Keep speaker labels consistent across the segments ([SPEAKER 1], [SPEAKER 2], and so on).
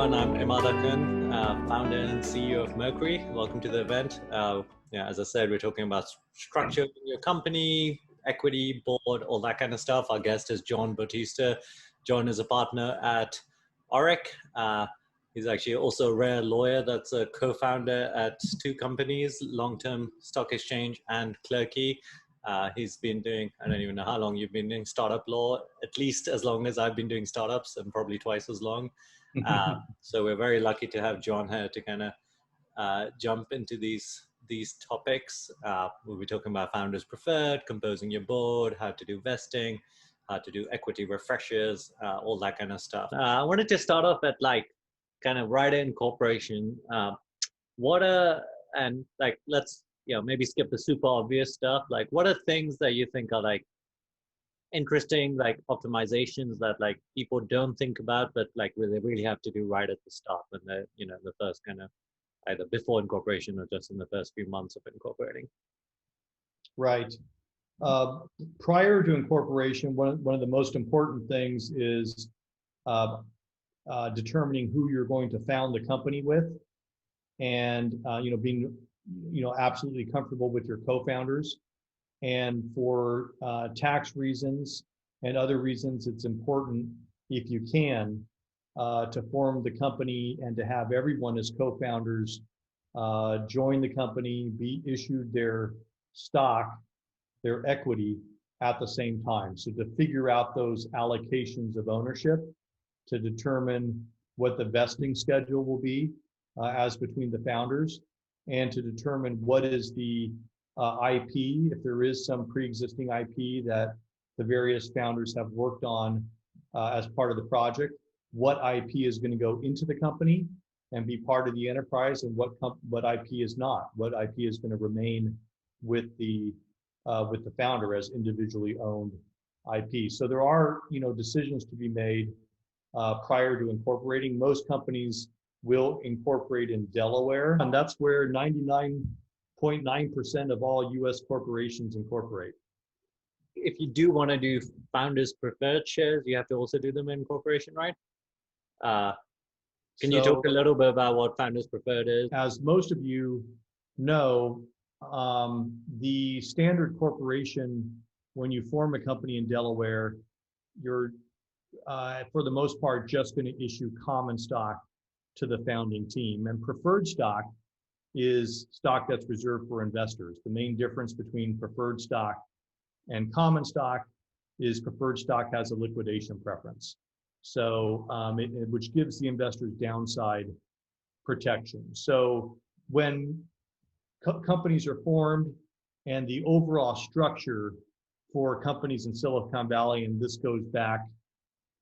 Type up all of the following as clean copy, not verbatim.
[SPEAKER 1] everyone. I'm Immad Akhund, founder and CEO of Mercury. Welcome to the event. As I said, we're talking about structure in your company, equity, board, all that kind of stuff. Our guest is John Bautista. John is a partner at Orrick. He's actually also a rare lawyer that's a co-founder at two companies, Long-Term Stock Exchange and Clerky. He's been doing, I don't even know how long you've been doing startup law, at least as long as I've been doing startups, and probably twice as long. So we're very lucky to have John here to kind of jump into these topics. We'll be talking about founders preferred, composing your board, how to do vesting, how to do equity refreshers, all that kind of stuff. I wanted to start off at kind of right incorporation. Let's maybe skip the super obvious stuff. Like, what are things that you think are interesting, optimizations that people don't think about, but they really have to do right at the start when they're the first kind of either before incorporation or just in the first few months of incorporating?
[SPEAKER 2] Right. Prior to incorporation, one of the most important things is determining who you're going to found the company with, and being absolutely comfortable with your co-founders. And for tax reasons and other reasons, it's important, if you can, to form the company and to have everyone as co-founders join the company, be issued their stock, their equity at the same time. So to figure out those allocations of ownership, to determine what the vesting schedule will be as between the founders, and to determine what is the IP, if there is some pre-existing IP that the various founders have worked on as part of the project, what IP is going to go into the company and be part of the enterprise, and what IP is not, what IP is going to remain with the founder as individually owned IP. So there are decisions to be made prior to incorporating. Most companies will incorporate in Delaware, and that's where 99.9% of all U.S. corporations incorporate.
[SPEAKER 1] If you do want to do founders preferred shares, you have to also do them in incorporation, right? Can you talk a little bit about what founders preferred is?
[SPEAKER 2] As most of you know, the standard corporation, when you form a company in Delaware, you're for the most part just going to issue common stock to the founding team, and preferred stock is stock that's reserved for investors. The main difference between preferred stock and common stock is preferred stock has a liquidation preference, so which gives the investors downside protection. So when companies are formed, and the overall structure for companies in Silicon Valley, and this goes back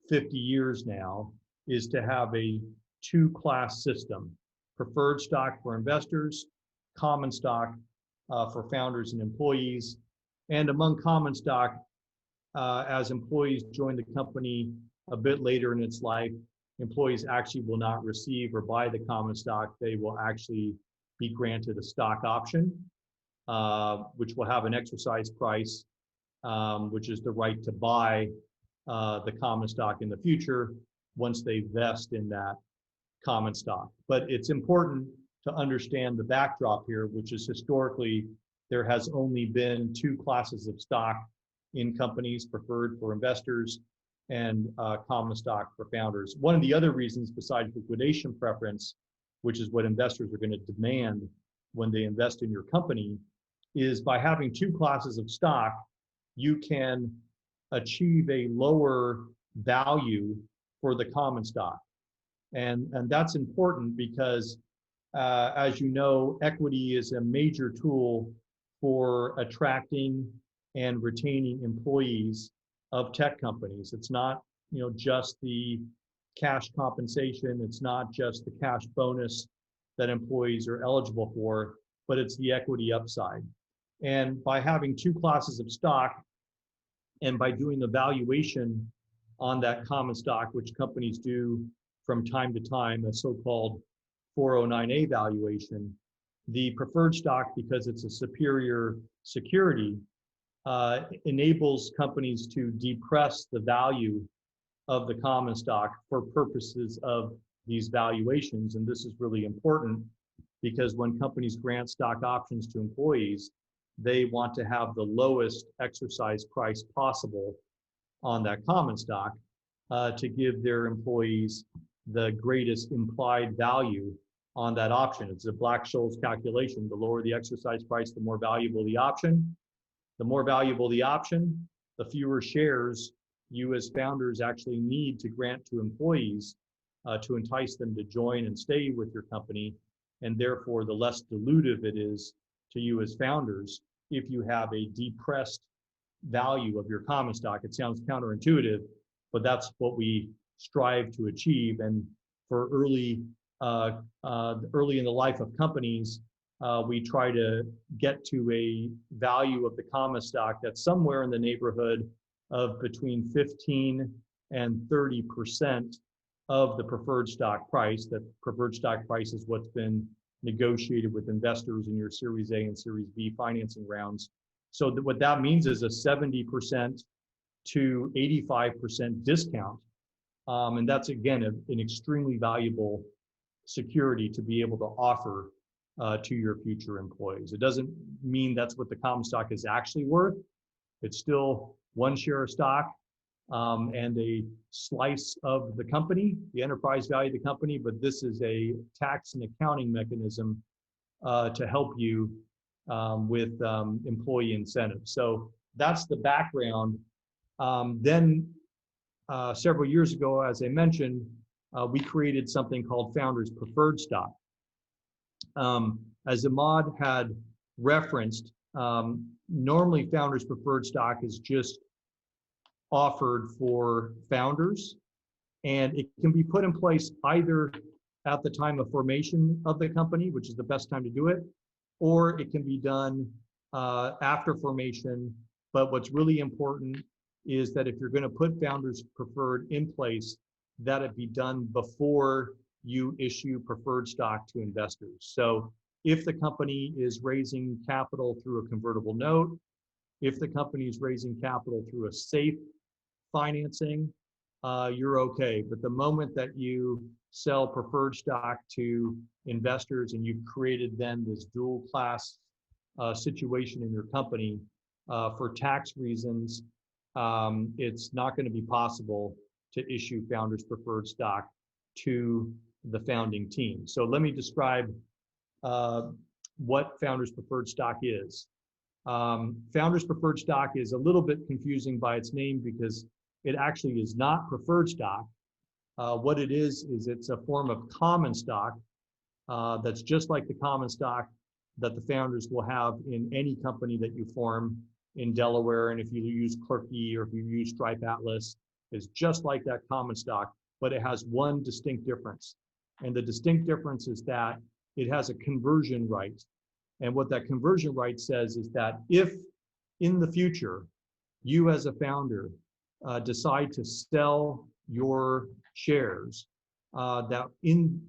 [SPEAKER 2] 50 years now, is to have a two-class system: preferred stock for investors, common stock for founders and employees. And among common stock, as employees join the company a bit later in its life, employees actually will not receive or buy the common stock. They will actually be granted a stock option, which will have an exercise price, which is the right to buy the common stock in the future once they vest in that common stock. But it's important to understand the backdrop here, which is historically there has only been two classes of stock in companies: preferred for investors and common stock for founders. One of the other reasons, besides liquidation preference, which is what investors are going to demand when they invest in your company, is by having two classes of stock, you can achieve a lower value for the common stock. And that's important because, as you know, equity is a major tool for attracting and retaining employees of tech companies. It's not, just the cash compensation. It's not just the cash bonus that employees are eligible for, but it's the equity upside. And by having two classes of stock, and by doing the valuation on that common stock, which companies do from time to time, a so-called 409A valuation, the preferred stock, because it's a superior security, enables companies to depress the value of the common stock for purposes of these valuations. And this is really important because when companies grant stock options to employees, they want to have the lowest exercise price possible on that common stock to give their employees the greatest implied value on that option. It's a Black-Scholes calculation. The lower the exercise price, the more valuable the option. The more valuable the option, the fewer shares you as founders actually need to grant to employees to entice them to join and stay with your company. And therefore, the less dilutive it is to you as founders if you have a depressed value of your common stock. It sounds counterintuitive, but that's what we strive to achieve. And for early in the life of companies, we try to get to a value of the common stock that's somewhere in the neighborhood of between 15 and 30% of the preferred stock price. That preferred stock price is what's been negotiated with investors in your Series A and Series B financing rounds. So what that means is a 70% to 85% discount. And that's, again, an extremely valuable security to be able to offer to your future employees. It doesn't mean that's what the common stock is actually worth. It's still one share of stock and a slice of the company, the enterprise value of the company, but this is a tax and accounting mechanism to help you with employee incentives. So that's the background. Then several years ago, as I mentioned, we created something called Founders Preferred Stock. As Immad had referenced, normally Founders Preferred Stock is just offered for founders, and it can be put in place either at the time of formation of the company, which is the best time to do it, or it can be done after formation. But what's really important is that if you're going to put Founders Preferred in place, that it be done before you issue preferred stock to investors. So if the company is raising capital through a convertible note, if the company is raising capital through a safe financing, you're okay. But the moment that you sell preferred stock to investors and you've created then this dual class situation in your company, for tax reasons, it's not going to be possible to issue Founders Preferred Stock to the founding team. So let me describe what Founders Preferred Stock is. Founders Preferred Stock is a little bit confusing by its name because it actually is not preferred stock. What it is it's a form of common stock that's just like the common stock that the founders will have in any company that you form in Delaware. And if you use Clerky or if you use Stripe Atlas, it's just like that common stock, but it has one distinct difference. And the distinct difference is that it has a conversion right. And what that conversion right says is that if in the future, you as a founder decide to sell your shares, that in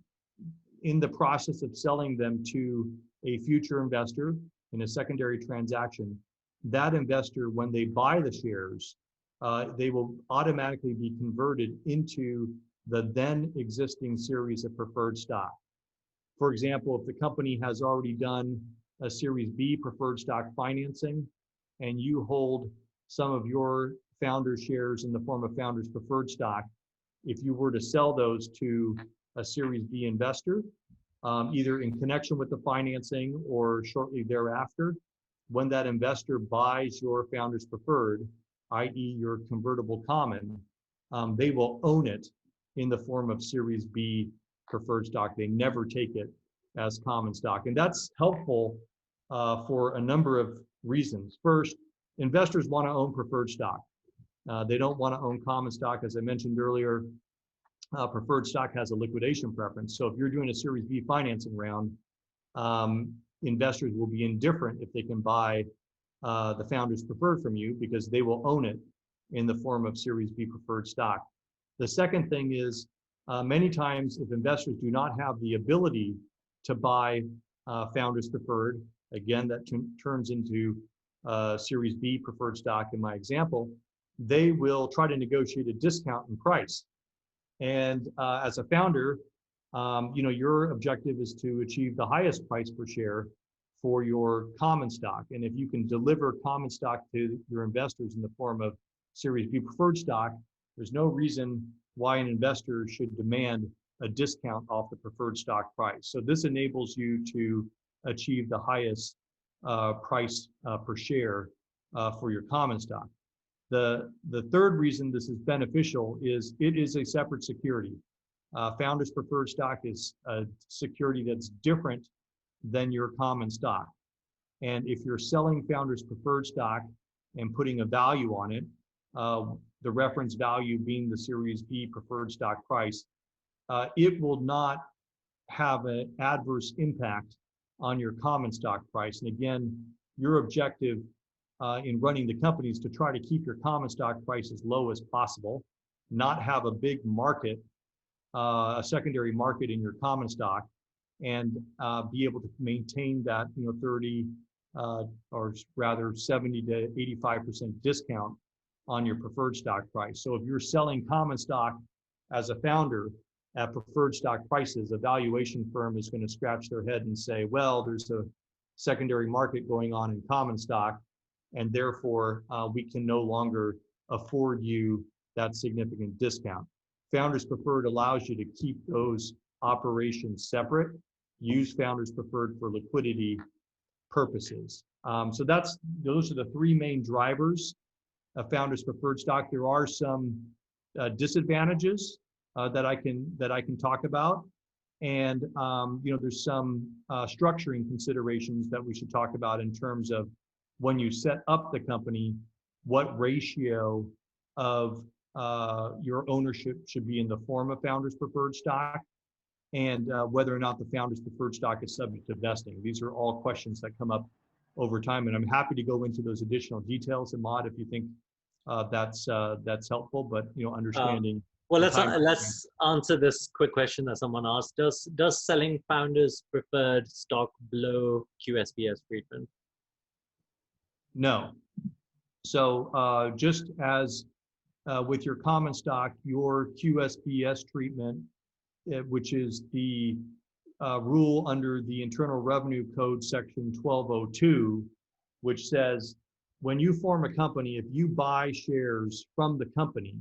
[SPEAKER 2] the process of selling them to a future investor in a secondary transaction, that investor, when they buy the shares, they will automatically be converted into the then existing series of preferred stock. For example, if the company has already done a Series B preferred stock financing and you hold some of your founder shares in the form of Founders Preferred Stock, if you were to sell those to a Series B investor, either in connection with the financing or shortly thereafter, when that investor buys your Founders Preferred, i.e. your convertible common, they will own it in the form of Series B preferred stock. They never take it as common stock. And that's helpful for a number of reasons. First, investors want to own preferred stock. They don't want to own common stock. As I mentioned earlier, preferred stock has a liquidation preference. So if you're doing a Series B financing round, investors will be indifferent if they can buy the Founders Preferred from you because they will own it in the form of Series B preferred stock. The second thing is many times if investors do not have the ability to buy Founders Preferred, again, that turns into Series B preferred stock in my example, they will try to negotiate a discount in price. And as a founder, your objective is to achieve the highest price per share for your common stock. And if you can deliver common stock to your investors in the form of Series B preferred stock, there's no reason why an investor should demand a discount off the preferred stock price. So this enables you to achieve the highest price per share for your common stock. The third reason this is beneficial is it is a separate security. Founders preferred stock is a security that's different than your common stock. And if you're selling founders preferred stock and putting a value on it, the reference value being the Series B preferred stock price, it will not have an adverse impact on your common stock price. And again, your objective in running the company is to try to keep your common stock price as low as possible, not have a big market, a secondary market in your common stock, and be able to maintain that 30 or rather 70 to 85% discount on your preferred stock price. So if you're selling common stock as a founder at preferred stock prices, a valuation firm is going to scratch their head and say, well, there's a secondary market going on in common stock, and therefore we can no longer afford you that significant discount. Founders Preferred allows you to keep those operations separate, use Founders Preferred for liquidity purposes. So those are the three main drivers of Founders Preferred stock. There are some disadvantages that I can talk about, and there's some structuring considerations that we should talk about in terms of when you set up the company, what ratio of your ownership should be in the form of Founders Preferred stock, and whether or not the Founders Preferred stock is subject to vesting. These are all questions that come up over time, and I'm happy to go into those additional details, Immad, if you think that's helpful. But understanding.
[SPEAKER 1] Well, let's answer this quick question that someone asked. Does selling Founders Preferred stock blow QSBS treatment?
[SPEAKER 2] No. So just as with your common stock, your QSBS treatment, which is the rule under the Internal Revenue Code section 1202, which says when you form a company, if you buy shares from the company,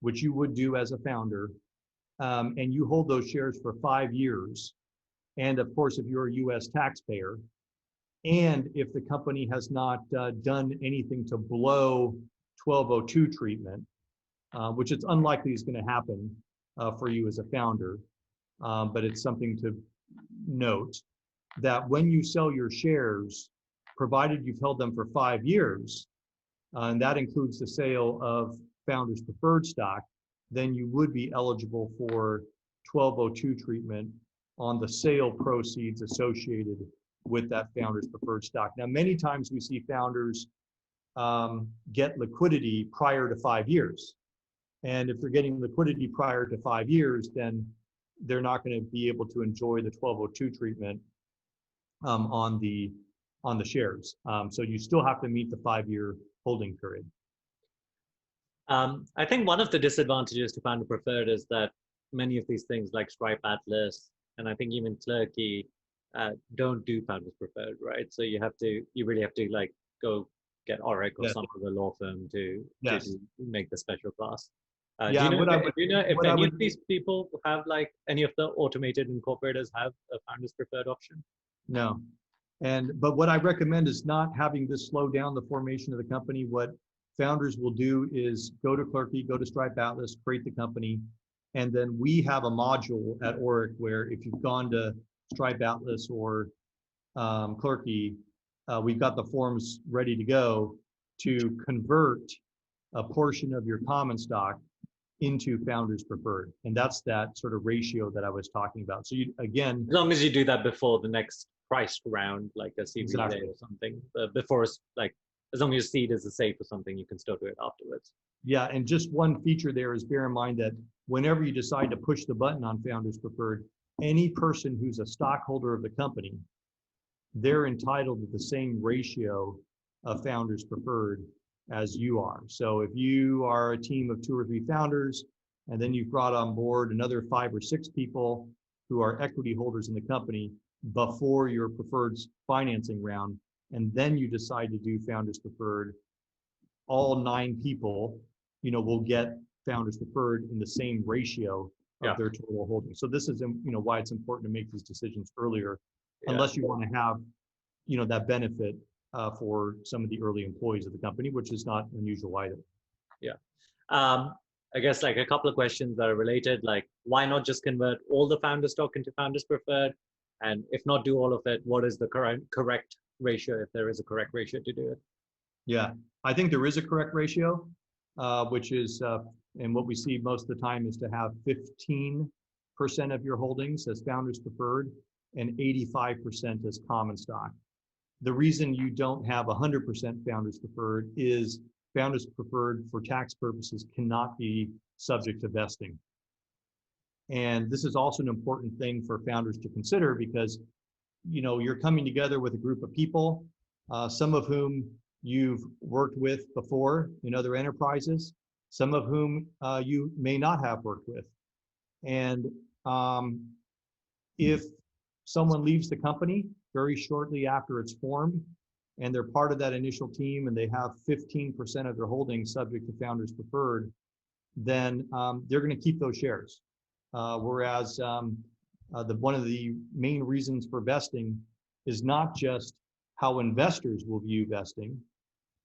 [SPEAKER 2] which you would do as a founder, and you hold those shares for 5 years, and of course, if you're a U.S. taxpayer, and if the company has not done anything to blow 1202 treatment, which it's unlikely is going to happen for you as a founder, but it's something to note that when you sell your shares, provided you've held them for 5 years, and that includes the sale of Founders Preferred stock, then you would be eligible for 1202 treatment on the sale proceeds associated with that Founders Preferred stock. Now, many times we see founders get liquidity prior to 5 years. And if they're getting liquidity prior to 5 years, then they're not going to be able to enjoy the 1202 treatment on the shares. So you still have to meet the 5-year holding period.
[SPEAKER 1] I think one of the disadvantages to Founder Preferred is that many of these things like Stripe Atlas, and I think even Clerky, don't do Founders Preferred, right? So you really have to like go get Orrick or some other law firm to make the special class. Do you know if any of these people have like any of the automated incorporators have a Founders Preferred option?
[SPEAKER 2] No. But what I recommend is not having this slow down the formation of the company. What founders will do is go to Clerky, go to Stripe Atlas, create the company, and then we have a module at Orrick where if you've gone to Stripe Atlas or Clerky, we've got the forms ready to go to convert a portion of your common stock into Founders Preferred. And that's that sort of ratio that I was talking about. So you, again,
[SPEAKER 1] as long as you do that before the next price round, like a Series A or something, before like, as long as seed is a safe or something, you can still do it afterwards.
[SPEAKER 2] Yeah, and just one feature there is bear in mind that whenever you decide to push the button on Founders Preferred, any person who's a stockholder of the company, they're entitled to the same ratio of Founders Preferred as you are. So if you are a team of 2 or 3 founders, and then you've brought on board another 5 or 6 people, who are equity holders in the company before your preferred financing round, and then you decide to do founders preferred, all 9 people, will get founders preferred in the same ratio of their total holdings. So this is, why it's important to make these decisions earlier, unless you want to have, that benefit for some of the early employees of the company, which is not an unusual item.
[SPEAKER 1] Yeah. I guess like a couple of questions that are related, like why not just convert all the founder stock into founders preferred? And if not do all of it, what is the correct ratio, if there is a correct ratio to do it?
[SPEAKER 2] Yeah, I think there is a correct ratio, which is, and what we see most of the time is to have 15% of your holdings as founders preferred and 85% as common stock. The reason you don't have 100% founders preferred is founders preferred for tax purposes cannot be subject to vesting. And this is also an important thing for founders to consider because, you're coming together with a group of people, some of whom you've worked with before in other enterprises, some of whom you may not have worked with. And if someone leaves the company very shortly after it's formed, and they're part of that initial team and they have 15% of their holdings subject to founders preferred, then they're going to keep those shares. Whereas one of the main reasons for vesting is not just how investors will view vesting,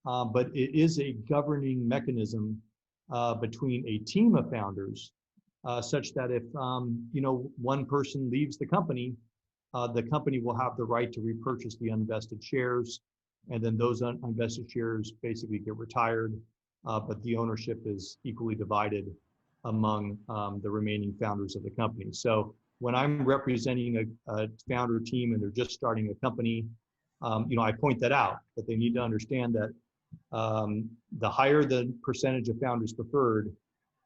[SPEAKER 2] but it is a governing mechanism between a team of founders, such that if one person leaves the company will have the right to repurchase the unvested shares, and then those unvested shares basically get retired, but the ownership is equally divided among the remaining founders of the company. So when I'm representing a founder team and they're just starting a company, I point that out, that they need to understand that the higher the percentage of founders preferred,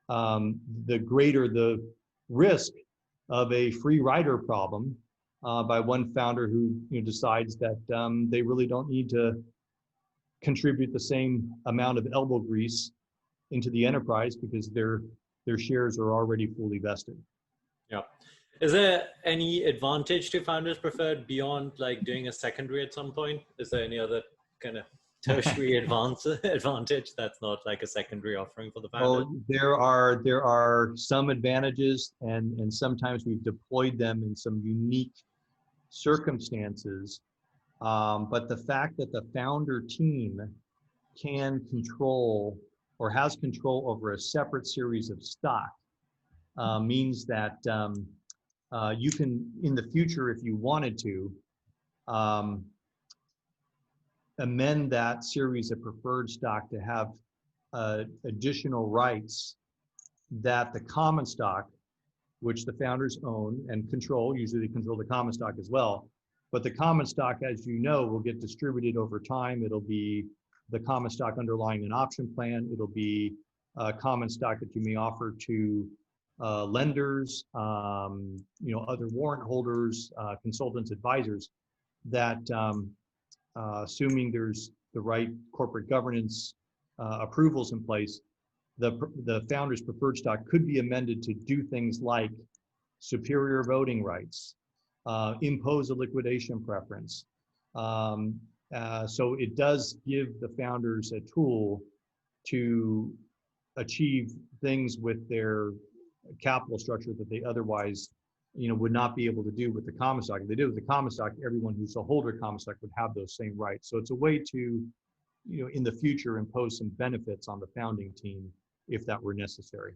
[SPEAKER 2] the greater the risk of a free rider problem by one founder who decides that they really don't need to contribute the same amount of elbow grease into the enterprise because their shares are already fully vested.
[SPEAKER 1] Yeah. Is there any advantage to founders preferred beyond like doing a secondary at some point? Is there any other kind of tertiary advantage that's not like a secondary offering for the founder?
[SPEAKER 2] Oh, there are some advantages, and sometimes we've deployed them in some unique circumstances. But the fact that the founder team can control or has control over a separate series of stock means that you can, in the future, if you wanted to, amend that series of preferred stock to have additional rights that the common stock, which the founders own and control, usually they control the common stock as well, but the common stock, as you know, will get distributed over time. It'll be the common stock underlying an option plan. It'll be common stock that you may offer to lenders, other warrant holders, consultants, advisors, that assuming there's the right corporate governance approvals in place, the founder's preferred stock could be amended to do things like superior voting rights, impose a liquidation preference. So it does give the founders a tool to achieve things with their capital structure that they otherwise would not be able to do with the common stock. If they did with the common stock, everyone who's a holder of common stock would have those same rights. So it's a way to, in the future, impose some benefits on the founding team if that were necessary.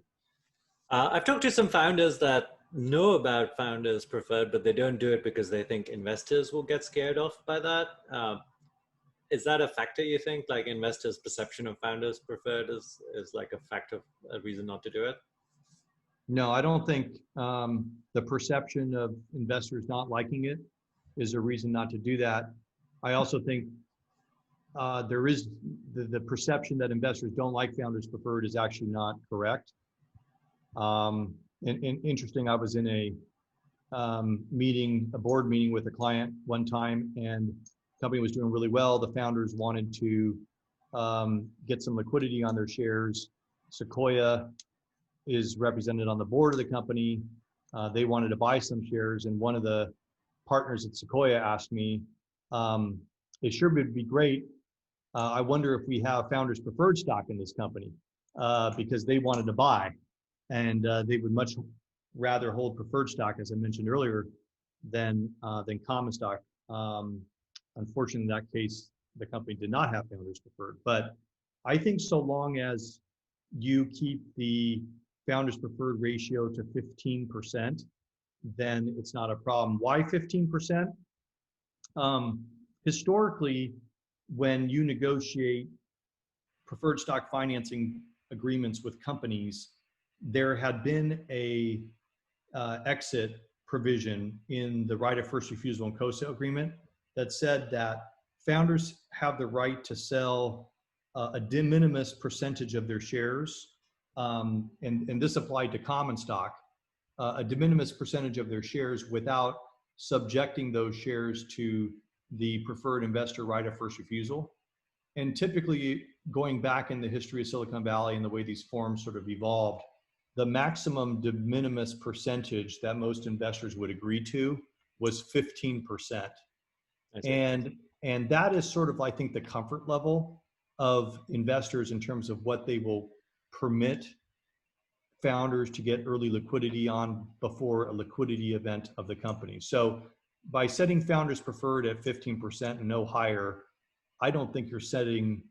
[SPEAKER 1] I've talked to some founders that know about founders preferred, but they don't do it because they think investors will get scared off by that. Is that a factor, you think? Like investors' perception of founders preferred is like a reason not to do it?
[SPEAKER 2] No, I don't think the perception of investors not liking it is a reason not to do that. I also think there is the perception that investors don't like founders preferred is actually not correct. And interesting, I was in a board meeting with a client one time, and the company was doing really well. The founders wanted to get some liquidity on their shares. Sequoia is represented on the board of the company. they wanted to buy some shares, and one of the partners at Sequoia asked me, it sure would be great. I wonder if we have founders preferred stock in this company, because they wanted to buy, and they would much rather hold preferred stock, as I mentioned earlier, than common stock. Unfortunately, in that case, the company did not have founders preferred. But I think so long as you keep the founders preferred ratio to 15%, then it's not a problem. Why 15%? Historically, when you negotiate preferred stock financing agreements with companies, there had been a exit provision in the right of first refusal and co-sale agreement that said that founders have the right to sell a de minimis percentage of their shares, and this applied to common stock, a de minimis percentage of their shares without subjecting those shares to the preferred investor right of first refusal. And typically, going back in the history of Silicon Valley and the way these forms sort of evolved, the maximum de minimis percentage that most investors would agree to was 15%. And that is sort of, I think, the comfort level of investors in terms of what they will permit founders to get early liquidity on before a liquidity event of the company. So by setting founders preferred at 15% and no higher, I don't think you're sending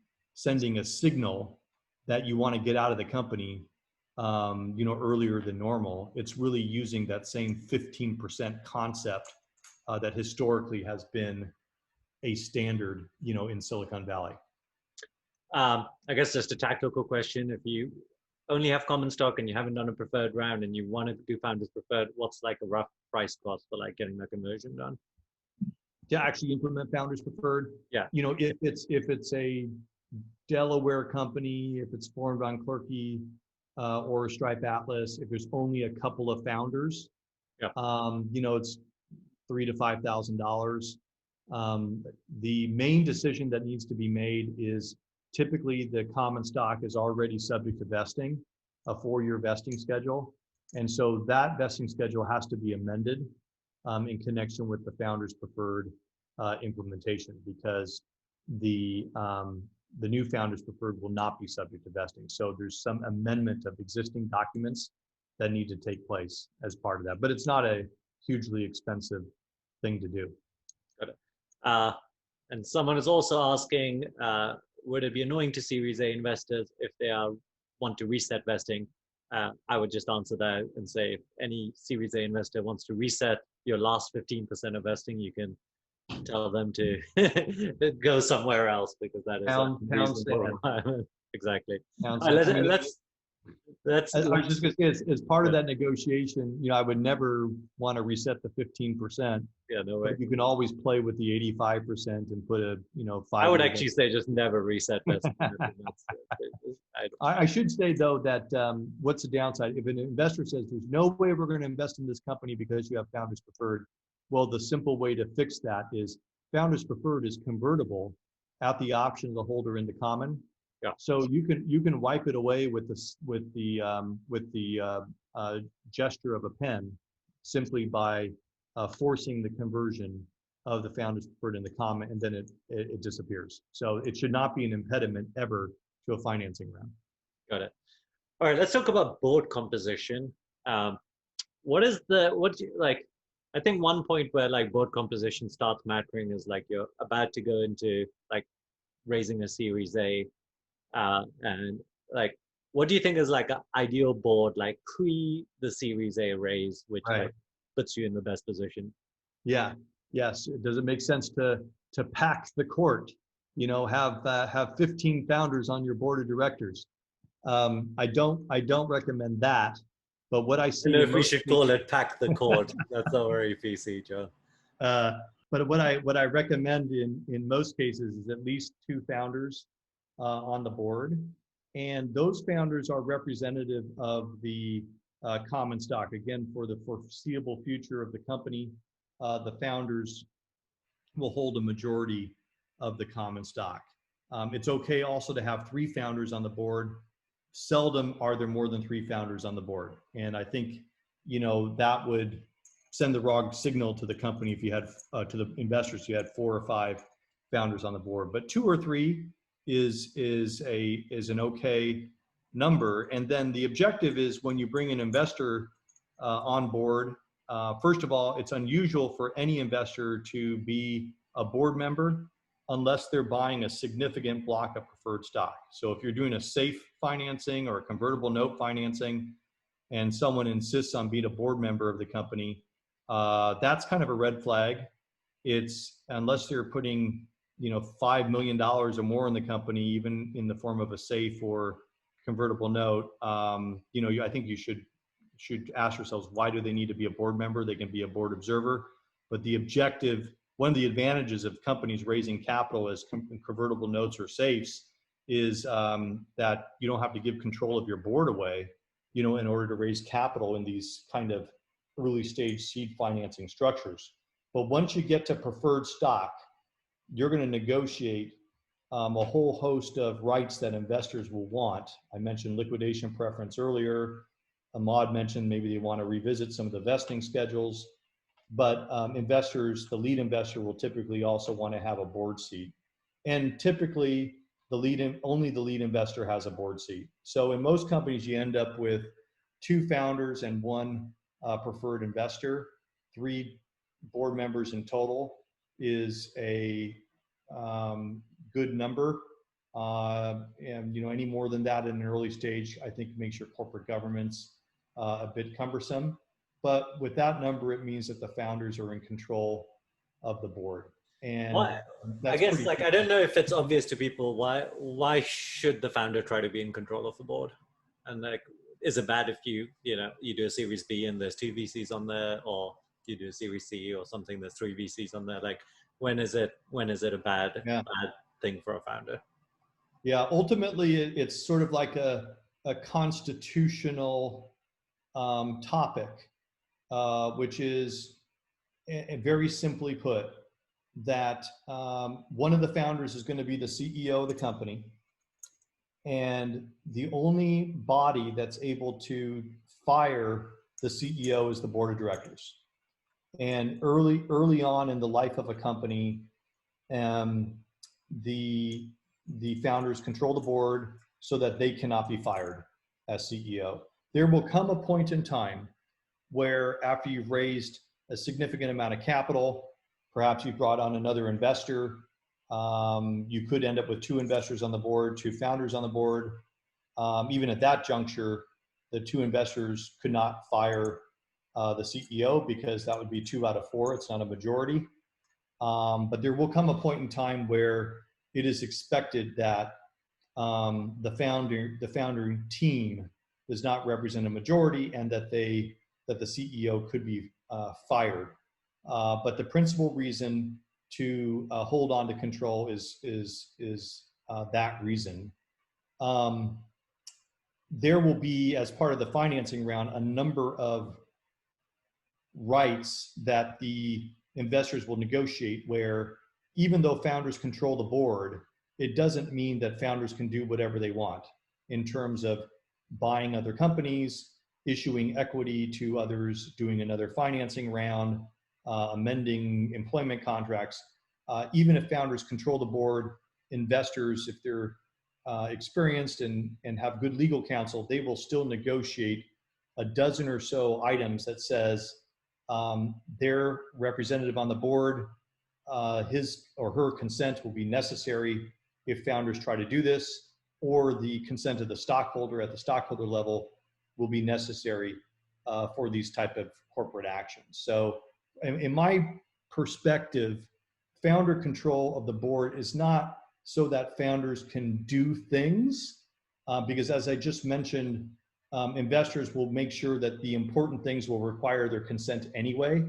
[SPEAKER 2] a signal that you want to get out of the company earlier than normal. It's really using that same 15% concept that historically has been a standard, in Silicon Valley.
[SPEAKER 1] I guess just a tactical question: if you only have common stock and you haven't done a preferred round and you want to do founders preferred, what's like a rough price cost for like getting the conversion done?
[SPEAKER 2] To actually implement founders preferred?
[SPEAKER 1] Yeah.
[SPEAKER 2] If it's a Delaware company, if it's formed on Clerky or Stripe Atlas, if there's only a couple of founders,
[SPEAKER 1] yeah.
[SPEAKER 2] It's $3,000 to $5,000. The main decision that needs to be made is typically the common stock is already subject to vesting, a 4-year vesting schedule. And so that vesting schedule has to be amended in connection with the founders preferred implementation, because the new founders preferred will not be subject to vesting. So there's some amendment of existing documents that need to take place as part of that, but it's not a hugely expensive thing to do.
[SPEAKER 1] Got it. And someone is also asking, would it be annoying to Series A investors if they want to reset vesting? I would just answer that and say, if any Series A investor wants to reset your last 15% of vesting, you can tell them to go somewhere else, because that is a reasonable requirement. Exactly. Let's
[SPEAKER 2] I was just going to say, as part of that negotiation, I would never want to reset the 15%.
[SPEAKER 1] Yeah, no way.
[SPEAKER 2] But you can always play with the 85% and put a 5.
[SPEAKER 1] I would actually say just never reset vesting.
[SPEAKER 2] I should say though that what's the downside? If an investor says there's no way we're going to invest in this company because you have founders preferred, well, the simple way to fix that is founders preferred is convertible at the option of the holder into common.
[SPEAKER 1] Yeah.
[SPEAKER 2] So you can wipe it away with the gesture of a pen, simply by forcing the conversion of the founders preferred into common, and then it disappears. So it should not be an impediment ever to a financing round.
[SPEAKER 1] Got it. All right, let's talk about board composition. I think one point where like board composition starts mattering is like you're about to go into like raising a Series A. And like, what do you think is like an ideal board, like pre the Series A raise, which like puts you in the best position?
[SPEAKER 2] Yeah. Yes. Does it make sense to pack the court? Have 15 founders on your board of directors. I don't recommend that. But what I see,
[SPEAKER 1] I don't know if we should call it pack the court. That's not very PC, Joe.
[SPEAKER 2] But what I recommend in most cases is at least 2 founders on the board, and those founders are representative of the common stock. Again, for the foreseeable future of the company, the founders will hold a majority of the common stock. It's okay also to have 3 founders on the board. Seldom are there more than 3 founders on the board, and I think that would send the wrong signal to the company if you had, to the investors, you had 4 or 5 founders on the board. But 2 or 3 is an okay number. And then the objective is when you bring an investor on board, first of all, it's unusual for any investor to be a board member unless they're buying a significant block of preferred stock. So if you're doing a safe financing or a convertible note financing and someone insists on being a board member of the company, that's kind of a red flag. It's unless they're putting, $5 million or more in the company, even in the form of a safe or convertible note, I think you should ask yourselves, why do they need to be a board member? They can be a board observer, but the objective, one of the advantages of companies raising capital as convertible notes or safes is that you don't have to give control of your board away, in order to raise capital in these kind of early stage seed financing structures. But once you get to preferred stock, you're going to negotiate a whole host of rights that investors will want. I mentioned liquidation preference earlier. Immad mentioned maybe they want to revisit some of the vesting schedules, but the lead investor will typically also want to have a board seat. And typically only the lead investor has a board seat. So in most companies, you end up with 2 founders and 1 preferred investor. 3 board members in total is a good number. And any more than that in an early stage, I think makes your corporate governance a bit cumbersome. But with that number, it means that the founders are in control of the board. And
[SPEAKER 1] I guess, I don't know if it's obvious to people, why should the founder try to be in control of the board? And is it bad if you do a Series B and there's 2 VCs on there, or you do a Series C or something, there's 3 VCs on there? When is it a bad thing for a founder?
[SPEAKER 2] Yeah, ultimately, it's sort of like a constitutional topic, which is, very simply put, that one of the founders is going to be the CEO of the company, and the only body that's able to fire the CEO is the board of directors. And early on in the life of a company, the founders control the board so that they cannot be fired as CEO. There will come a point in time where, after you've raised a significant amount of capital, perhaps you brought on another investor, you could end up with 2 investors on the board, 2 founders on the board. Even at that juncture, the 2 investors could not fire the CEO, because that would be 2 out of 4. It's not a majority. But there will come a point in time where it is expected that the founding team does not represent a majority, and that the CEO could be fired. But the principal reason to hold on to control is that reason. There will be, as part of the financing round, a number of rights that the investors will negotiate, where even though founders control the board, it doesn't mean that founders can do whatever they want in terms of buying other companies, issuing equity to others, doing another financing round, amending employment contracts. Even if founders control the board, investors, if they're experienced and have good legal counsel, they will still negotiate a dozen or so items that says their representative on the board, his or her consent will be necessary if founders try to do this, or the consent of the stockholder at the stockholder level will be necessary for these type of corporate actions. So in my perspective, founder control of the board is not so that founders can do things, because as I just mentioned, investors will make sure that the important things will require their consent anyway.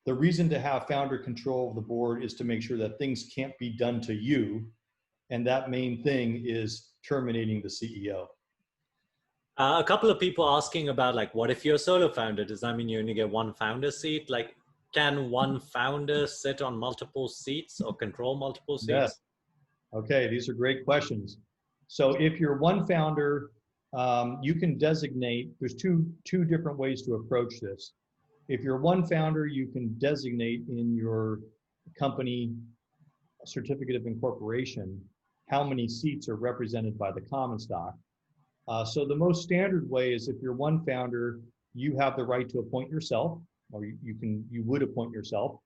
[SPEAKER 2] The reason to have founder control of the board is to make sure that things can't be done to you. And that main thing is terminating the CEO.
[SPEAKER 1] A couple of people asking about, what if you're a solo founder? Does that mean you only get 1 founder seat? Can 1 founder sit on multiple seats or control multiple seats?
[SPEAKER 2] Yes. Okay, these are great questions. So if you're 1 founder, you can designate, there's two different ways to approach this. If you're one founder, you can designate in your company certificate of incorporation how many seats are represented by the common stock. So the most standard way is if you're one founder, you have the right to appoint yourself, or you would appoint yourself.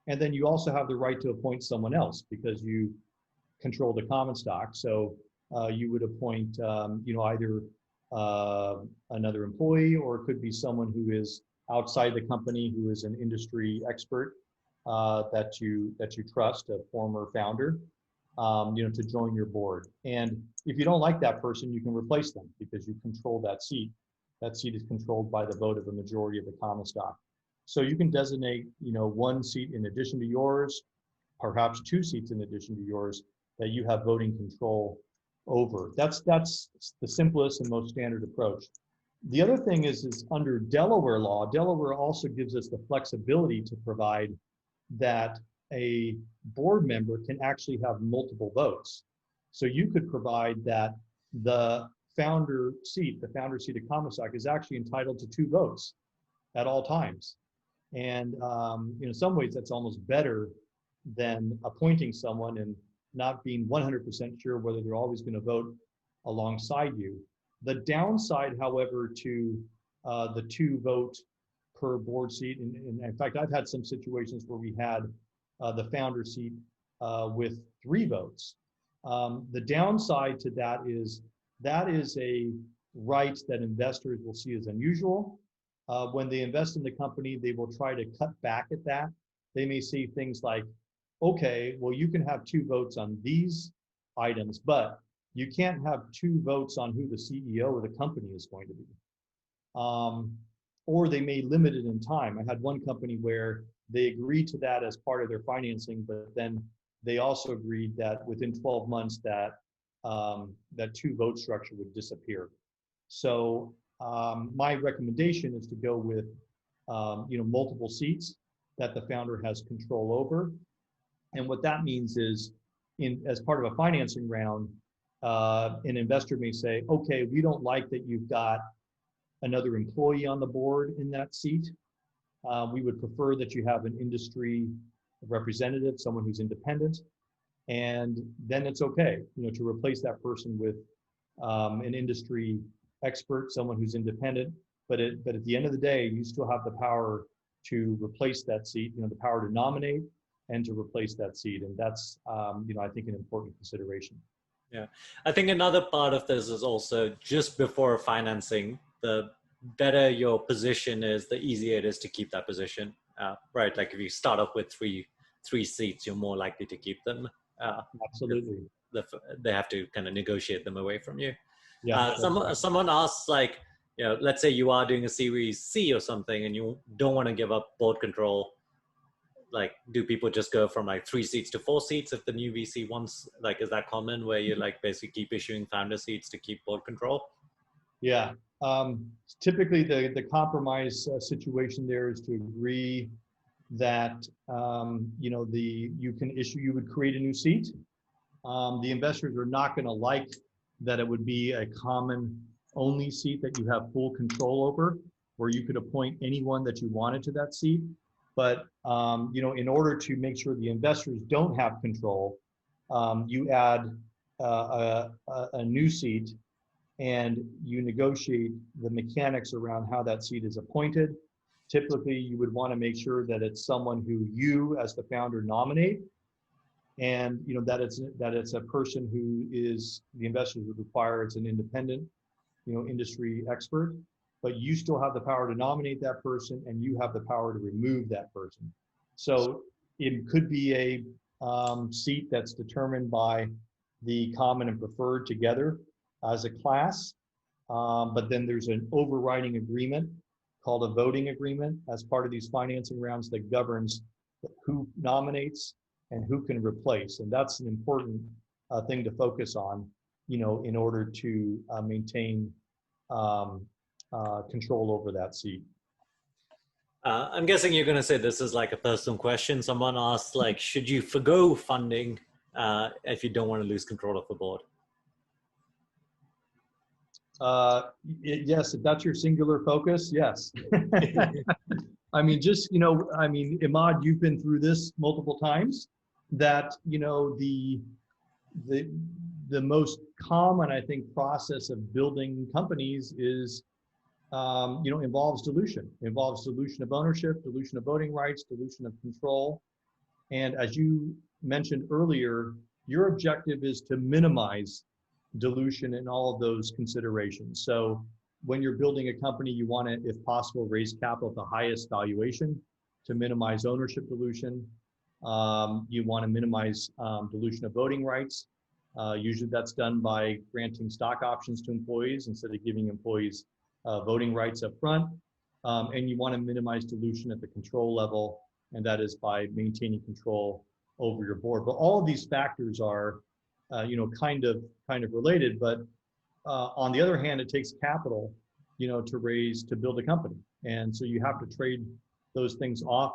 [SPEAKER 2] And then you also have the right to appoint someone else because you control the common stock. So you would appoint, either another employee, or it could be someone who is outside the company who is an industry expert that you trust, a former founder, to join your board. And if you don't like that person, you can replace them because you control that seat. That seat is controlled by the vote of a majority of the common stock. So you can designate, one seat in addition to yours, perhaps two seats in addition to yours that you have voting control over. That's the simplest and most standard approach. The other thing is under Delaware law, Delaware also gives us the flexibility to provide that a board member can actually have multiple votes. So you could provide that the founder seat of common stock is actually entitled to 2 votes at all times. And in some ways, that's almost better than appointing someone and not being 100% sure whether they're always going to vote alongside you. The downside, however, to the 2 vote per board seat, and in fact, I've had some situations where we had the founder seat with 3 votes. The downside to that is a right that investors will see as unusual. When they invest in the company, they will try to cut back at that. They may see things like, okay, well, you can have 2 votes on these items, but you can't have 2 votes on who the CEO of the company is going to be. Or they may limit it in time. I had one company where they agreed to that as part of their financing, but then they also agreed that within 12 months that 2 vote structure would disappear. So my recommendation is to go with multiple seats that the founder has control over. And what that means is, as part of a financing round, an investor may say, okay, we don't like that you've got another employee on the board in that seat. We would prefer that you have an industry representative, someone who's independent. And then it's okay, to replace that person with an industry expert, someone who's independent. But at the end of the day, you still have the power to replace that seat, the power to nominate and to replace that seat. And that's, I think, an important consideration.
[SPEAKER 1] Yeah, I think another part of this is also just before financing, the better your position is, the easier it is to keep that position, right? Like if you start off with three seats, you're more likely to keep them.
[SPEAKER 2] Absolutely.
[SPEAKER 1] They have to kind of negotiate them away from you.
[SPEAKER 2] Yeah.
[SPEAKER 1] Someone asks, like, let's say you are doing a Series C or something and you don't want to give up board control. Like, do people just go from like 3 seats to 4 seats if the new VC wants? Like, is that common where you like basically keep issuing founder seats to keep board control?
[SPEAKER 2] Yeah. Typically, the compromise situation there is to agree that you would create a new seat. The investors are not going to like that it would be a common only seat that you have full control over, where you could appoint anyone that you wanted to that seat. But in order to make sure the investors don't have control, you add a new seat and you negotiate the mechanics around how that seat is appointed. Typically, you would want to make sure that it's someone who you, as the founder, nominate, and that it's a person who is, the investors would require it's an independent, industry expert. But you still have the power to nominate that person, and you have the power to remove that person. So it could be a seat that's determined by the common and preferred together as a class, but then there's an overriding agreement called a voting agreement as part of these financing rounds that governs who nominates and who can replace. And that's an important thing to focus on, in order to maintain control over that seat.
[SPEAKER 1] I'm guessing you're going to say this is like a personal question. Someone asked, like, should you forgo funding if you don't want to lose control of the board?
[SPEAKER 2] Yes, if that's your singular focus, yes. I mean, just, I mean, Immad, you've been through this multiple times, that, the, the most common, I think, process of building companies is, involves dilution. Involves dilution of ownership, dilution of voting rights, dilution of control. And as you mentioned earlier, your objective is to minimize dilution in all of those considerations. So when you're building a company, you want to, if possible, raise capital at the highest valuation to minimize ownership dilution. You want to minimize dilution of voting rights. Usually that's done by granting stock options to employees instead of giving employees voting rights up front. And you want to minimize dilution at the control level, and that is by maintaining control over your board. But all of these factors are, kind of related. But on the other hand, it takes capital, to build a company, and so you have to trade those things off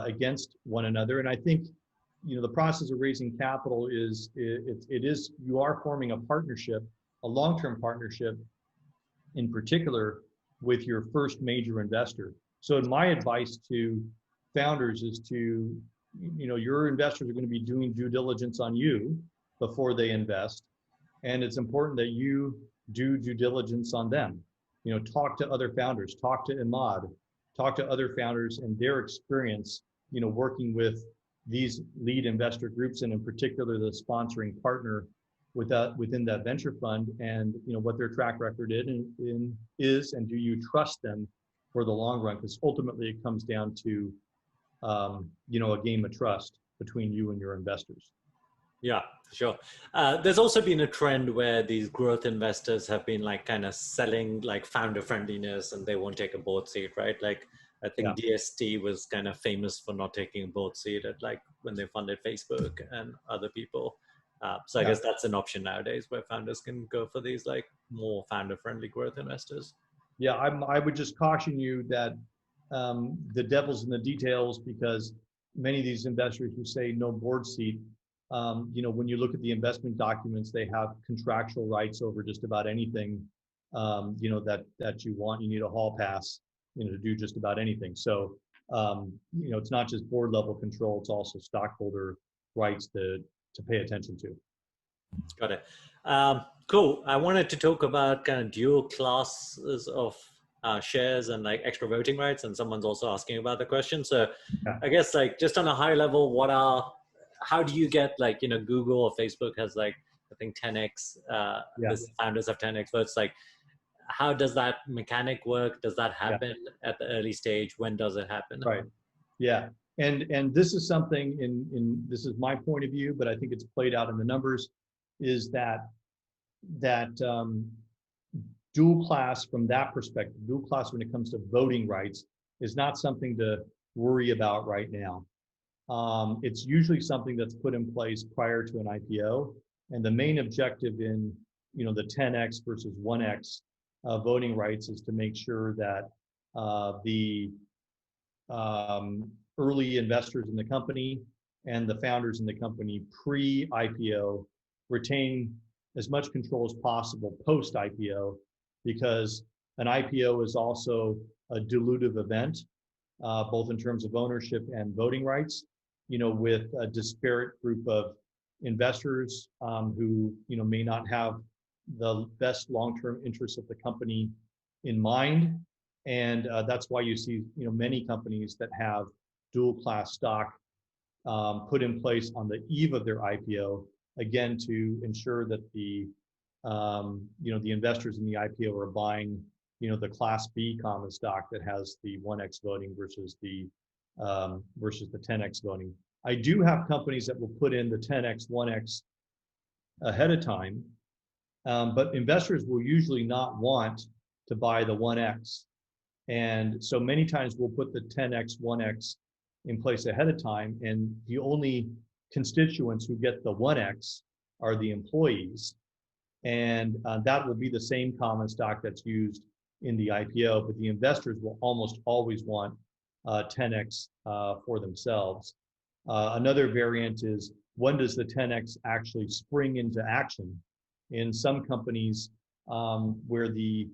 [SPEAKER 2] against one another. And I think, the process of raising capital is you are forming a partnership, a long-term partnership, in particular with your first major investor. So my advice to founders is to, your investors are going to be doing due diligence on you before they invest. And it's important that you do due diligence on them. Talk to other founders, talk to Immad, talk to other founders and their experience, working with these lead investor groups, and in particular the sponsoring partner within that venture fund, and what their track record is, and do you trust them for the long run? Because ultimately it comes down to a game of trust between you and your investors.
[SPEAKER 1] Yeah, sure. There's also been a trend where these growth investors have been like kind of selling like founder friendliness, and they won't take a board seat, right? Like I think DST was kind of famous for not taking a board seat at like when they funded Facebook and other people. So I guess that's an option nowadays where founders can go for these like more founder friendly growth investors.
[SPEAKER 2] Yeah, I would just caution you that the devil's in the details, because many of these investors who say no board seat, when you look at the investment documents, they have contractual rights over just about anything, that you want. You need a hall pass, to do just about anything. So, it's not just board level control, it's also stockholder rights to pay attention to.
[SPEAKER 1] Got it. Cool. I wanted to talk about kind of dual classes of shares and like extra voting rights, and someone's also asking about the question. So I guess like just on a high level, how do you get like, Google or Facebook has like, I think 10x, the founders have 10x votes. Like, how does that mechanic work? Does that happen at the early stage? When does it happen?
[SPEAKER 2] Right. Yeah. And this is something this is my point of view, but I think it's played out in the numbers, is that dual class from that perspective, dual class when it comes to voting rights, is not something to worry about right now. It's usually something that's put in place prior to an IPO. And the main objective in, the 10x versus 1x voting rights is to make sure that the early investors in the company and the founders in the company pre-IPO retain as much control as possible post-IPO, because an IPO is also a dilutive event, both in terms of ownership and voting rights, with a disparate group of investors who, may not have the best long-term interests of the company in mind. And that's why you see, many companies that have dual class stock put in place on the eve of their IPO, again, to ensure that the investors in the IPO are buying, the Class B common stock that has the 1x voting versus the 10x voting. I do have companies that will put in the 10x, 1x ahead of time, but investors will usually not want to buy the 1x. And so many times we'll put the 10x, 1x in place ahead of time, and the only constituents who get the 1x are the employees. And that will be the same common stock that's used in the IPO, but the investors will almost always want 10x for themselves. Another variant is, when does the 10x actually spring into action? In some companies, where the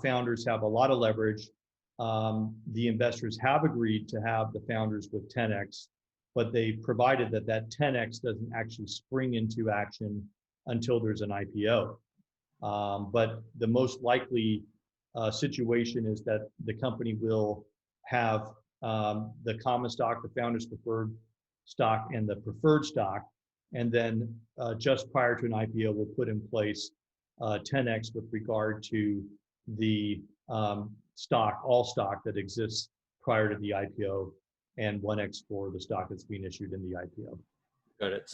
[SPEAKER 2] founders have a lot of leverage. The investors have agreed to have the founders with 10x, but they provided that that 10x doesn't actually spring into action until there's an IPO. But the most likely situation is that the company will have the common stock, the founders' preferred stock, and the preferred stock, and then just prior to an IPO, we'll put in place 10x with regard to the stock, all stock that exists prior to the IPO, and 1x for the stock that's being issued in the IPO.
[SPEAKER 1] Got it.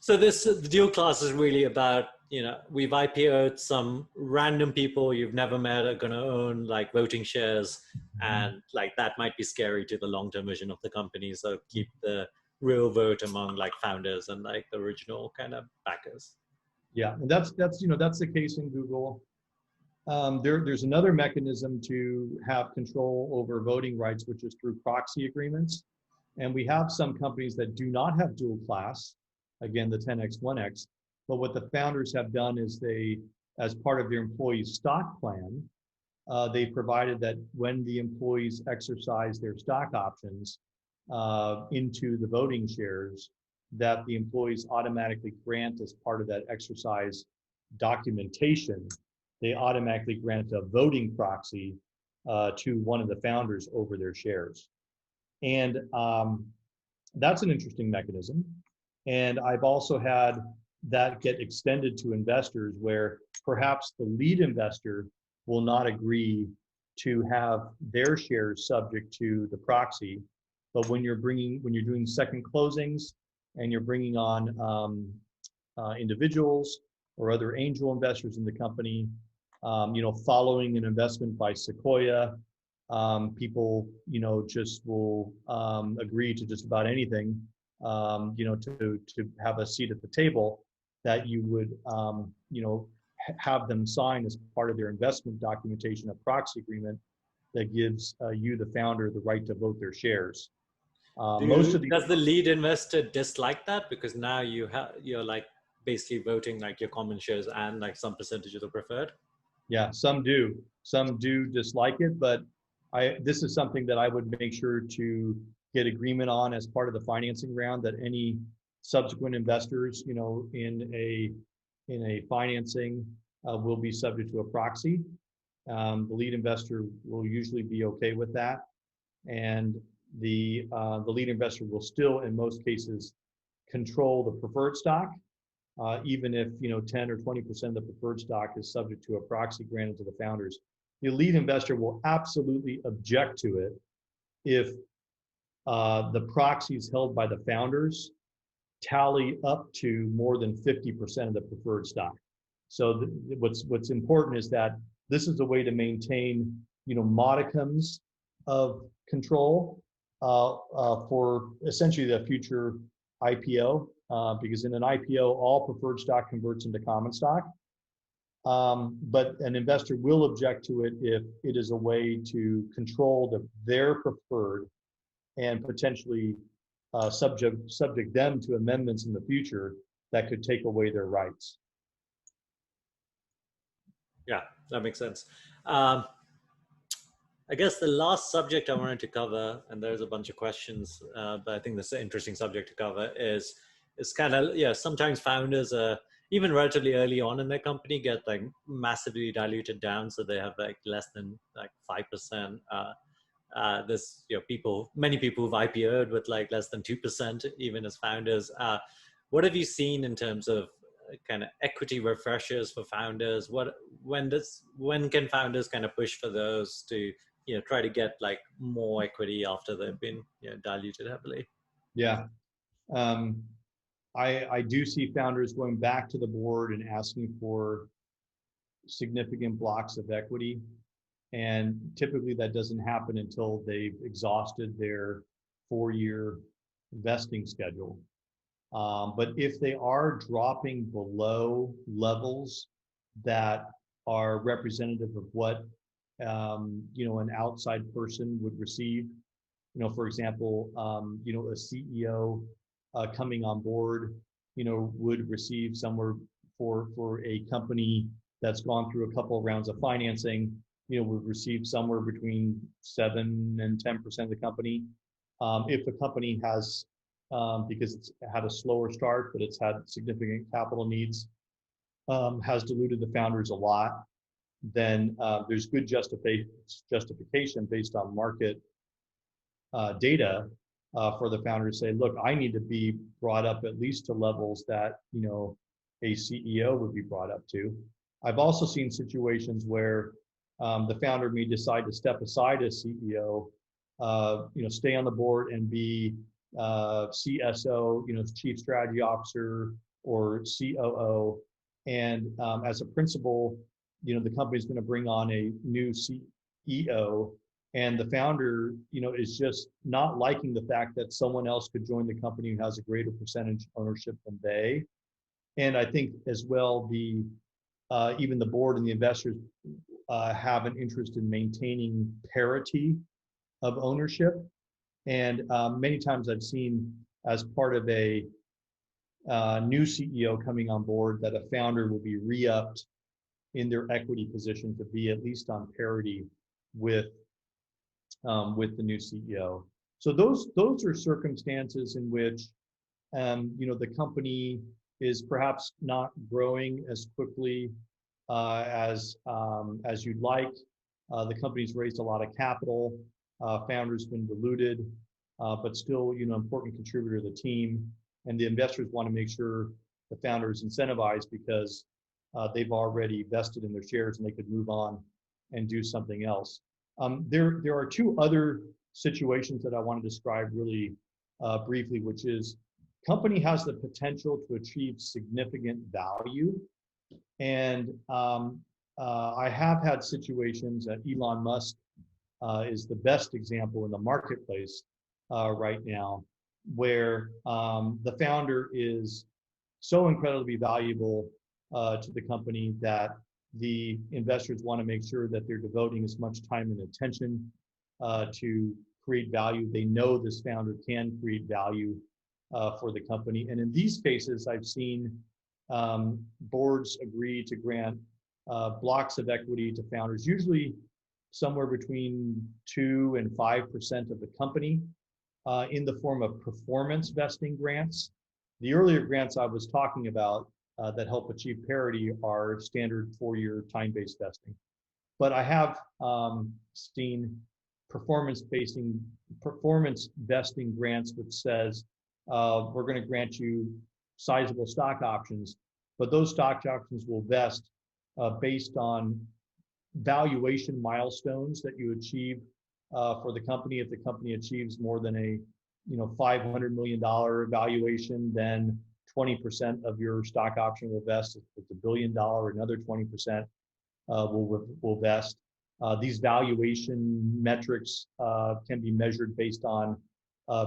[SPEAKER 1] So the deal class is really about, we've IPO'd some random people you've never met are going to own like voting shares, and like that might be scary to the long-term vision of the company. So keep the real vote among like founders and like the original kind of backers.
[SPEAKER 2] Yeah, and that's the case in Google. There's another mechanism to have control over voting rights, which is through proxy agreements. And we have some companies that do not have dual class, again, the 10x, 1x, but what the founders have done is they, as part of their employee stock plan, they provided that when the employees exercise their stock options into the voting shares, that the employees automatically grant, as part of that exercise documentation, they automatically grant a voting proxy to one of the founders over their shares. And that's an interesting mechanism. And I've also had that get extended to investors where perhaps the lead investor will not agree to have their shares subject to the proxy. But when you're doing second closings and you're bringing on individuals or other angel investors in the company, following an investment by Sequoia, people, just will agree to just about anything, to have a seat at the table that you would, have them sign as part of their investment documentation, a proxy agreement that gives you, the founder, the right to vote their shares.
[SPEAKER 1] Does the lead investor dislike that? Because now you're like basically voting like your common shares and like some percentage of the preferred?
[SPEAKER 2] Yeah, some do. Some do dislike it, but this is something that I would make sure to get agreement on as part of the financing round, that any subsequent investors, in a financing will be subject to a proxy. The lead investor will usually be okay with that. And the lead investor will still, in most cases, control the preferred stock, even if 10 or 20% of the preferred stock is subject to a proxy granted to the founders. The lead investor will absolutely object to it if the proxies held by the founders tally up to more than 50% of the preferred stock. So what's important is that this is a way to maintain modicums of control for essentially the future IPO, because in an IPO, all preferred stock converts into common stock. But an investor will object to it if it is a way to control their preferred and potentially subject them to amendments in the future that could take away their rights.
[SPEAKER 1] Yeah, that makes sense. I guess the last subject I wanted to cover, and there's a bunch of questions, but I think this is an interesting subject to cover, is kind of, sometimes founders even relatively early on in their company get like massively diluted down. So they have like less than like 5%. There's many people who've IPO'd with like less than 2%, even as founders. What have you seen in terms of kind of equity refreshers for founders? When can founders kind of push for those to try to get like more equity after they've been diluted heavily?
[SPEAKER 2] Yeah. I do see founders going back to the board and asking for significant blocks of equity. And typically that doesn't happen until they've exhausted their 4-year vesting schedule. But if they are dropping below levels that are representative of what an outside person would receive, for example, a CEO coming on board, would receive somewhere for a company that's gone through a couple of rounds of financing, we've received somewhere between 7 and 10% of the company. If the company has, because it's had a slower start, but it's had significant capital needs, has diluted the founders a lot, then there's good justification based on market data for the founder to say, look, I need to be brought up at least to levels that a CEO would be brought up to. I've also seen situations where the founder may decide to step aside as CEO, stay on the board and be CSO, Chief Strategy Officer or COO, and as a principal, the company's going to bring on a new CEO, and the founder, is just not liking the fact that someone else could join the company who has a greater percentage ownership than they. And I think as well, even the board and the investors have an interest in maintaining parity of ownership. And many times I've seen, as part of a new CEO coming on board, that a founder will be re-upped in their equity position to be at least on parity with the new CEO. So those are circumstances in which the company is perhaps not growing as quickly as you'd like. The company's raised a lot of capital. Founder's been diluted, but still important contributor to the team. And the investors want to make sure the founder is incentivized because they've already vested in their shares and they could move on and do something else. There are two other situations that I want to describe really briefly, which is company has the potential to achieve significant value. And I have had situations that Elon Musk is the best example in the marketplace right now, where the founder is so incredibly valuable to the company that the investors want to make sure that they're devoting as much time and attention to create value. They know this founder can create value for the company. And in these cases, I've seen boards agree to grant blocks of equity to founders, usually somewhere between 2 and 5% of the company, in the form of performance vesting grants. The earlier grants I was talking about that help achieve parity are standard 4-year time-based vesting. But I have seen performance vesting grants which says we're going to grant you sizable stock options, but those stock options will vest based on valuation milestones that you achieve for the company. If the company achieves more than a $500 million valuation, then 20% of your stock option will vest. If it's $1 billion, another 20% will vest. These valuation metrics can be measured based on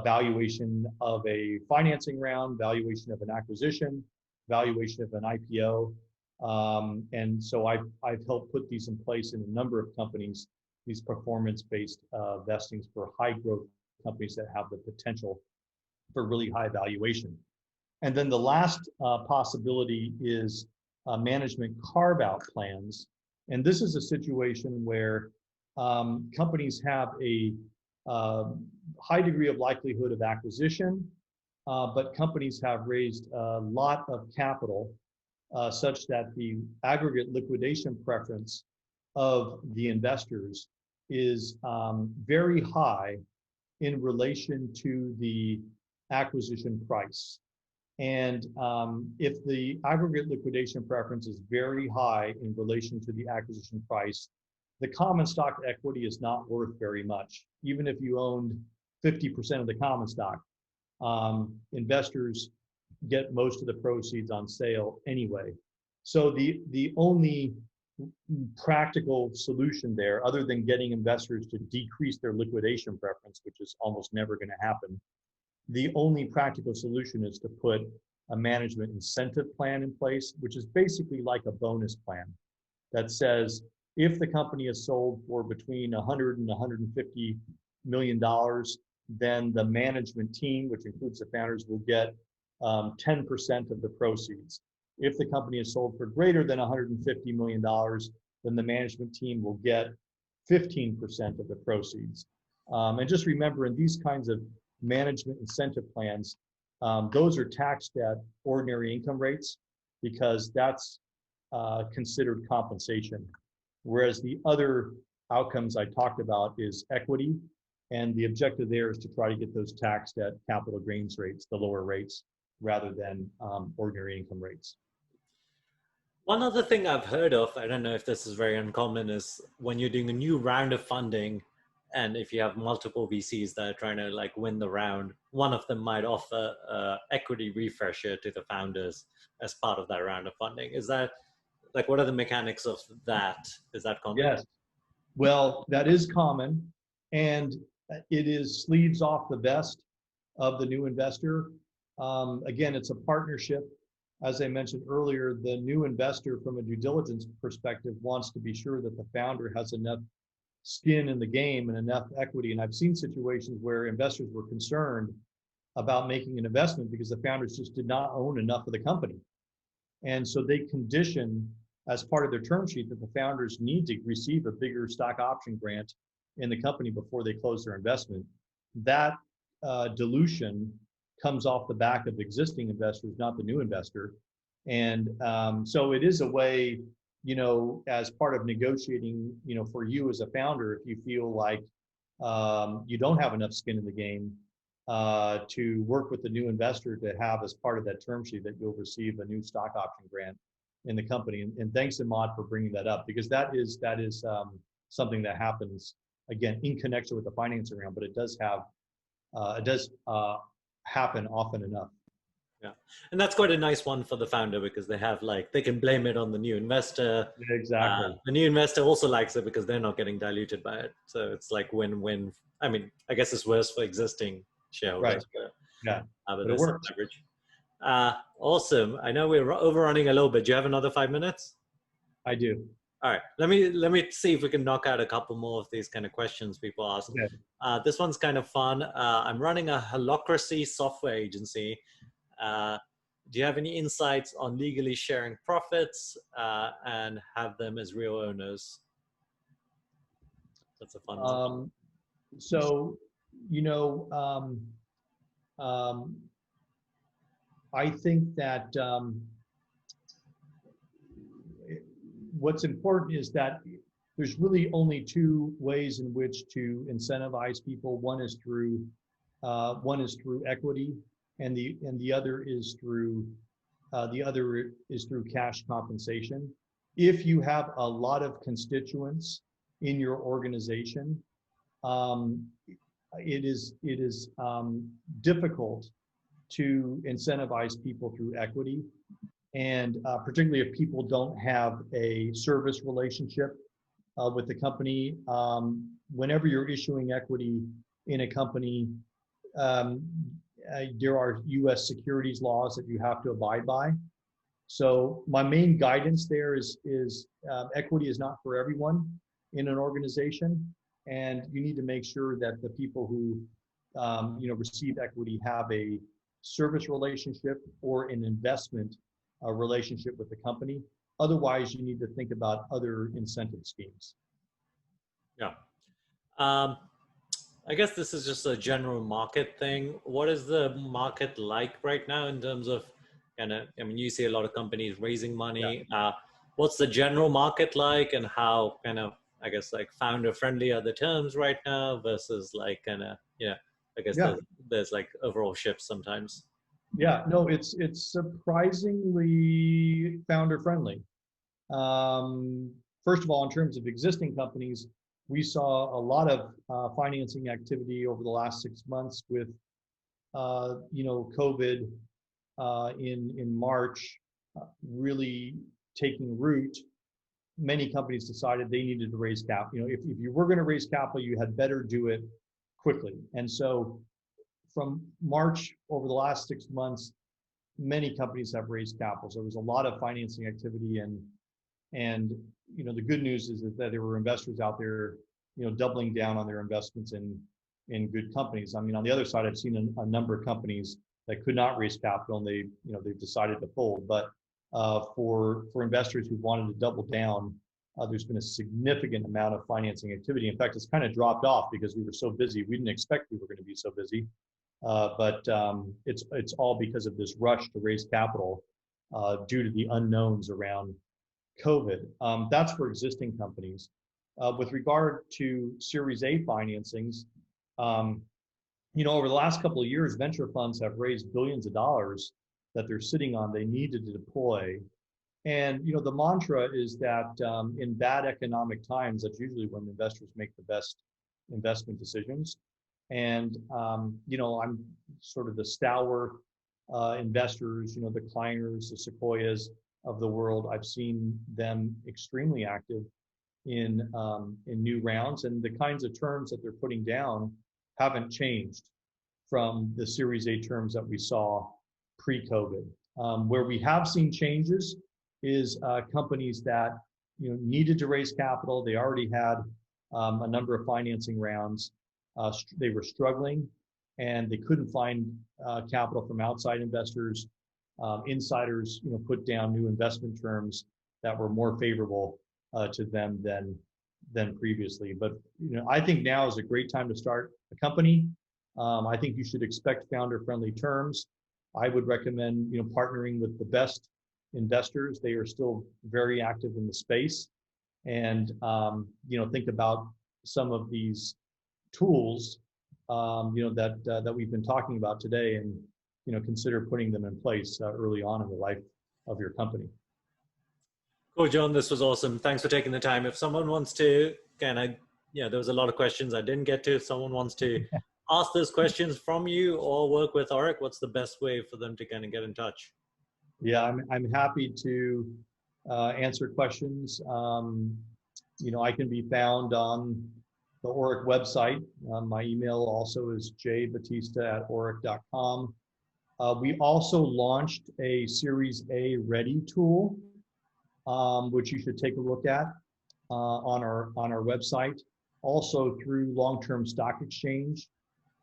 [SPEAKER 2] valuation of a financing round, valuation of an acquisition, valuation of an IPO. And so I've helped put these in place in a number of companies, these performance-based vestings for high growth companies that have the potential for really high valuation. And then the last possibility is management carve-out plans. And this is a situation where companies have a high degree of likelihood of acquisition, but companies have raised a lot of capital such that the aggregate liquidation preference of the investors is very high in relation to the acquisition price. And if the aggregate liquidation preference is very high in relation to the acquisition price, the common stock equity is not worth very much. Even if you owned 50% of the common stock, investors get most of the proceeds on sale anyway. So the only practical solution there, other than getting investors to decrease their liquidation preference, which is almost never going to happen, the only practical solution is to put a management incentive plan in place, which is basically like a bonus plan that says if the company is sold for between $100 and $150 million, then the management team, which includes the founders, will get 10% of the proceeds. If the company is sold for greater than $150 million, then the management team will get 15% of the proceeds. And just remember, in these kinds of management incentive plans, those are taxed at ordinary income rates because that's considered compensation. Whereas the other outcomes I talked about is equity, and the objective there is to try to get those taxed at capital gains rates, the lower rates, rather than ordinary income rates.
[SPEAKER 1] One other thing I've heard of, I don't know if this is very uncommon, is when you're doing a new round of funding, and if you have multiple VCs that are trying to like win the round, one of them might offer equity refresher to the founders as part of that round of funding. Is that like, what are the mechanics of that? Is that common?
[SPEAKER 2] Yes. Well, that is common, and it is sleeves off the vest of the new investor. Again, it's a partnership. As I mentioned earlier, the new investor, from a due diligence perspective, wants to be sure that the founder has enough skin in the game and enough equity. And I've seen situations where investors were concerned about making an investment because the founders just did not own enough of the company. And so they condition as part of their term sheet that the founders need to receive a bigger stock option grant in the company before they close their investment. That dilution comes off the back of existing investors, not the new investor. And so it is a way, as part of negotiating, for you as a founder, if you feel like you don't have enough skin in the game, to work with the new investor to have as part of that term sheet that you'll receive a new stock option grant in the company. And thanks, Immad, for bringing that up, because that is something that happens, again, in connection with the financing round, but it does happen often enough.
[SPEAKER 1] Yeah, and that's quite a nice one for the founder because they can blame it on the new investor.
[SPEAKER 2] Exactly.
[SPEAKER 1] The new investor also likes it because they're not getting diluted by it. So it's like win-win. I mean, I guess it's worse for existing shareholders.
[SPEAKER 2] Right. Yeah,
[SPEAKER 1] But
[SPEAKER 2] it works.
[SPEAKER 1] Leverage. Awesome. I know we're overrunning a little bit. Do you have another 5 minutes?
[SPEAKER 2] I do.
[SPEAKER 1] All right. Let me see if we can knock out a couple more of these kind of questions people ask.
[SPEAKER 2] Okay.
[SPEAKER 1] This one's kind of fun. I'm running a holacracy software agency. Do you have any insights on legally sharing profits and have them as real owners? That's a fun one.
[SPEAKER 2] So, I think that what's important is that there's really only two ways in which to incentivize people. One is through equity, and the other is through cash compensation. If you have a lot of constituents in your organization, it is difficult to incentivize people through equity, and particularly if people don't have a service relationship with the company. Whenever you're issuing equity in a company, there are U.S. securities laws that you have to abide by. So my main guidance there is equity is not for everyone in an organization, and you need to make sure that the people who receive equity have a service relationship or an investment relationship with the company. Otherwise, you need to think about other incentive schemes.
[SPEAKER 1] Yeah. I guess this is just a general market thing. What is the market like right now in terms of you see a lot of companies raising money. Yeah. What's the general market like, and how founder friendly are the terms right now versus there's like overall shifts sometimes.
[SPEAKER 2] Yeah, no, it's surprisingly founder friendly. First of all, in terms of existing companies, we saw a lot of financing activity over the last 6 months with COVID in March really taking root. Many companies decided they needed to raise capital. If you were going to raise capital, you had better do it quickly. And so from March over the last 6 months, many companies have raised capital. So there was a lot of financing activity, and the good news is that there were investors out there, doubling down on their investments in good companies. I mean, on the other side, I've seen a number of companies that could not raise capital, and they've decided to fold. But for investors who wanted to double down. There's been a significant amount of financing activity. In fact, it's kind of dropped off because we were so busy. We didn't expect we were going to be so busy, but it's all because of this rush to raise capital due to the unknowns around COVID. That's for existing companies. With regard to Series A financings, over the last couple of years, venture funds have raised billions of dollars that they're sitting on. They needed to deploy. And, the mantra is that in bad economic times, that's usually when investors make the best investment decisions. And, I'm sort of the stalwart investors, the Kleiners, the Sequoias of the world. I've seen them extremely active in new rounds, and the kinds of terms that they're putting down haven't changed from the Series A terms that we saw pre-COVID. Where we have seen changes is companies that needed to raise capital. They already had a number of financing rounds. They were struggling, and they couldn't find capital from outside investors. Insiders, put down new investment terms that were more favorable to them than previously. But I think now is a great time to start a company. I think you should expect founder-friendly terms. I would recommend partnering with the best investors. They are still very active in the space, and think about some of these tools that we've been talking about today, and consider putting them in place early on in the life of your company.
[SPEAKER 1] Cool, John. This was awesome. Thanks for taking the time. If someone wants to, there was a lot of questions I didn't get to. If someone wants to ask those questions from you or work with Orrick, what's the best way for them to kind of get in touch?
[SPEAKER 2] Yeah, I'm happy to answer questions. I can be found on the Orrick website. My email also is jbautista@orrick.com. We also launched a Series A ready tool, which you should take a look at on our website. Also through Long-Term Stock Exchange.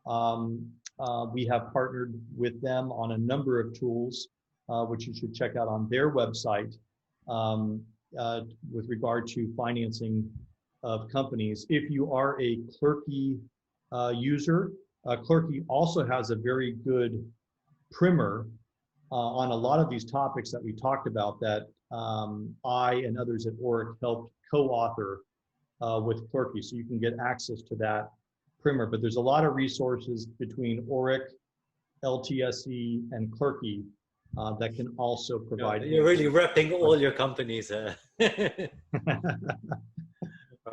[SPEAKER 2] We have partnered with them on a number of tools, which you should check out on their website with regard to financing of companies. If you are a Clerky user, Clerky also has a very good primer on a lot of these topics that we talked about that I and others at Orrick helped co-author with Clerky. So you can get access to that primer. But there's a lot of resources between Orrick, LTSE, and Clerky that can also provide.
[SPEAKER 1] You're really repping all your companies. All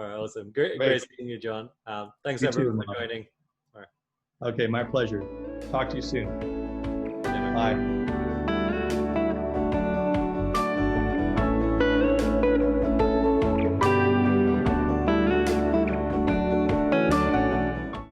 [SPEAKER 1] right, awesome. Great seeing you, John. Thanks everyone for joining.
[SPEAKER 2] All right. Okay, my pleasure. Talk to you soon. Bye.